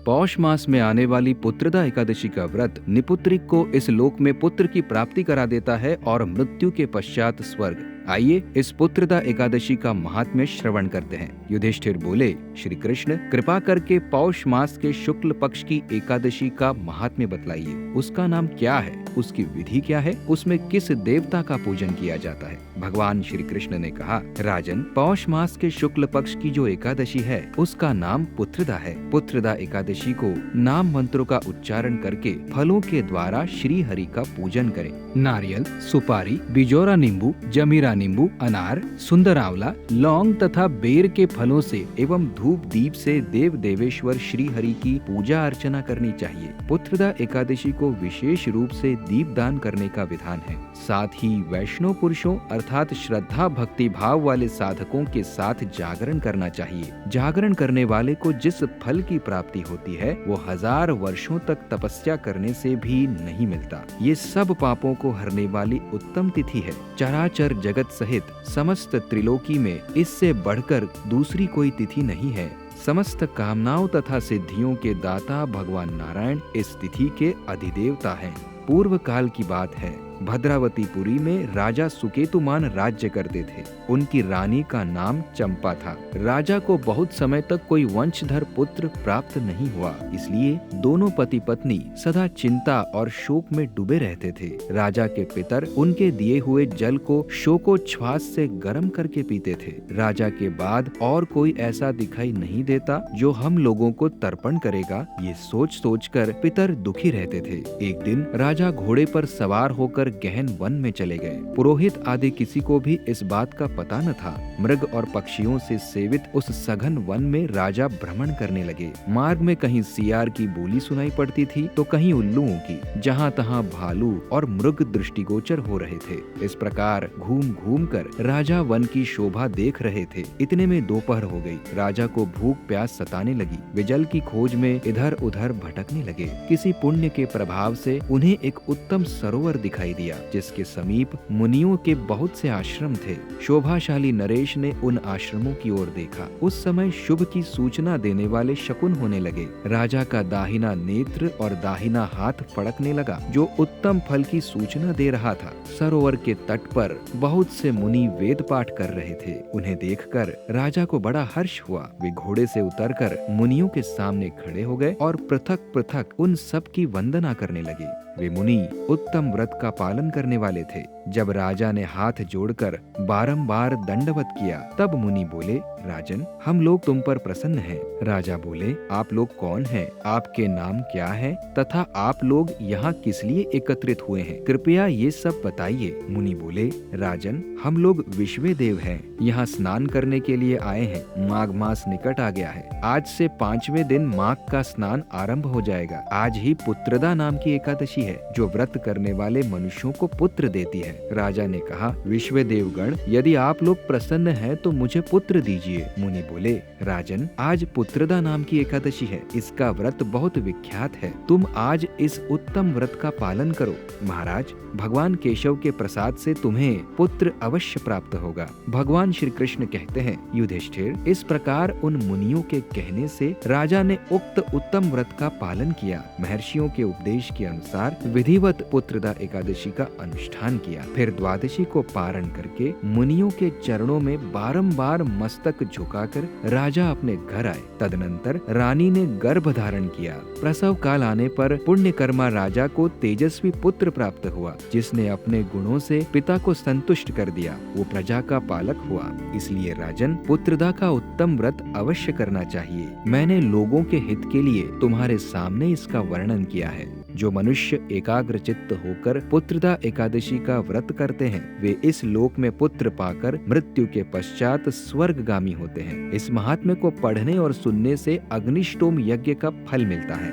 पौष मास में आने वाली पुत्रदा एकादशी का व्रत निपुत्रिक को इस लोक में पुत्र की प्राप्ति करा देता है और मृत्यु के पश्चात स्वर्ग। आइए इस पुत्रदा एकादशी का महात्म्य श्रवण करते हैं। युधिष्ठिर बोले, श्री कृष्ण कृपा करके पौष मास के शुक्ल पक्ष की एकादशी का महात्म्य बतलाइए। उसका नाम क्या है, उसकी विधि क्या है, उसमें किस देवता का पूजन किया जाता है। भगवान श्री कृष्ण ने कहा, राजन, पौष मास के शुक्ल पक्ष की जो एकादशी है उसका नाम पुत्रदा है। पुत्रदा एकादशी को नाम मंत्रों का उच्चारण करके फलों के द्वारा श्री हरि का पूजन करें। नारियल, सुपारी, बिजोरा नींबू, जमीरा नींबू, अनार, सुंदर आंवला, लौंग तथा बेर के फलों से एवं धूप दीप से देव देवेश्वर श्री हरि की पूजा अर्चना करनी चाहिए। पुत्रदा एकादशी को विशेष रूप से दीपदान करने का विधान है। साथ ही वैष्णव पुरुषों अर्थात श्रद्धा भक्ति भाव वाले साधकों के साथ जागरण करना चाहिए। जागरण करने वाले को जिस फल की प्राप्ति होती है वो 1000 वर्षों तक तपस्या करने से भी नहीं मिलता। ये सब पापों को हरने वाली उत्तम तिथि है। चराचर जगत सहित समस्त त्रिलोकी में इससे बढ़कर दूसरी कोई तिथि नहीं है। समस्त कामनाओं तथा सिद्धियों के दाता भगवान नारायण इस तिथि के अधिदेवता हैं। पूर्व काल की बात है, भद्रावतीपुरी में राजा सुकेतुमान राज्य करते थे। उनकी रानी का नाम चंपा था। राजा को बहुत समय तक कोई वंशधर पुत्र प्राप्त नहीं हुआ, इसलिए दोनों पति पत्नी सदा चिंता और शोक में डूबे रहते थे। राजा के पितर उनके दिए हुए जल को शोकोच्छ्वास से गर्म करके पीते थे। राजा के बाद और कोई ऐसा दिखाई नहीं देता जो हम लोगों को तर्पण करेगा, ये सोच सोच कर पितर दुखी रहते थे। एक दिन राजा घोड़े पर सवार होकर गहन वन में चले गए। पुरोहित आदि किसी को भी इस बात का पता न था। मृग और पक्षियों से सेवित उस सघन वन में राजा भ्रमण करने लगे। मार्ग में कहीं सियार की बोली सुनाई पड़ती थी तो कहीं उल्लुओं की। जहाँ तहाँ भालू और मृग दृष्टिगोचर हो रहे थे। इस प्रकार घूम घूम कर राजा वन की शोभा देख रहे थे। इतने में दोपहर हो गई। राजा को भूख प्यास सताने लगी। वे जल की खोज में इधर उधर भटकने लगे। किसी पुण्य के प्रभाव से उन्हें एक उत्तम सरोवर दिखाई दिया, जिसके समीप मुनियों के बहुत से आश्रम थे। शोभाशाली नरेश ने उन आश्रमों की ओर देखा। उस समय शुभ की सूचना देने वाले शकुन होने लगे। राजा का दाहिना नेत्र और दाहिना हाथ फड़कने लगा, जो उत्तम फल की सूचना दे रहा था। सरोवर के तट पर बहुत से मुनि वेद पाठ कर रहे थे। उन्हें देखकर राजा को बड़ा हर्ष हुआ। वे घोड़े से उतरकर मुनियों के सामने खड़े हो गए और पृथक पृथक उन सब की वंदना करने लगे। वे मुनि उत्तम व्रत का पालन करने वाले थे। जब राजा ने हाथ जोड़कर बारंबार दंडवत किया, तब मुनि बोले, राजन, हम लोग तुम पर प्रसन्न हैं। राजा बोले, आप लोग कौन हैं? आपके नाम क्या है तथा आप लोग यहाँ किस लिए एकत्रित हुए हैं? कृपया ये सब बताइए। मुनि बोले, राजन, हम लोग विश्वे देव हैं। यहाँ स्नान करने के लिए आए हैं। माघ मास निकट आ गया है। आज से 5वें दिन माघ का स्नान आरंभ हो जाएगा। आज ही पुत्रदा नाम की एकादशी है, जो व्रत करने वाले मनुष्यों को पुत्र देती है। राजा ने कहा, विश्व देवगण, यदि आप लोग प्रसन्न हैं तो मुझे पुत्र दीजिए। मुनि बोले, राजन, आज पुत्रदा नाम की एकादशी है। इसका व्रत बहुत विख्यात है। तुम आज इस उत्तम व्रत का पालन करो। महाराज, भगवान केशव के प्रसाद से तुम्हें पुत्र अवश्य प्राप्त होगा। भगवान श्री कृष्ण कहते हैं, युधिष्ठिर, इस प्रकार उन मुनियों के कहने से राजा ने उक्त उत्तम व्रत का पालन किया। महर्षियों के उपदेश के अनुसार विधिवत पुत्रदा एकादशी का अनुष्ठान किया। फिर द्वादशी को पारण करके मुनियों के चरणों में बारंबार मस्तक झुकाकर राजा अपने घर आए। तदनंतर रानी ने गर्भ धारण किया। प्रसव काल आने पर पुण्यकर्मा राजा को तेजस्वी पुत्र प्राप्त हुआ, जिसने अपने गुणों से पिता को संतुष्ट कर दिया। वो प्रजा का पालक हुआ। इसलिए राजन, पुत्रदा का उत्तम व्रत अवश्य करना चाहिए। मैंने लोगों के हित के लिए तुम्हारे सामने इसका वर्णन किया है। जो मनुष्य एकाग्र चित्त होकर पुत्रदा एकादशी का व्रत करते हैं, वे इस लोक में पुत्र पाकर मृत्यु के पश्चात स्वर्गगामी होते हैं। इस महात्म्य को पढ़ने और सुनने से अग्निष्टोम यज्ञ का फल मिलता है।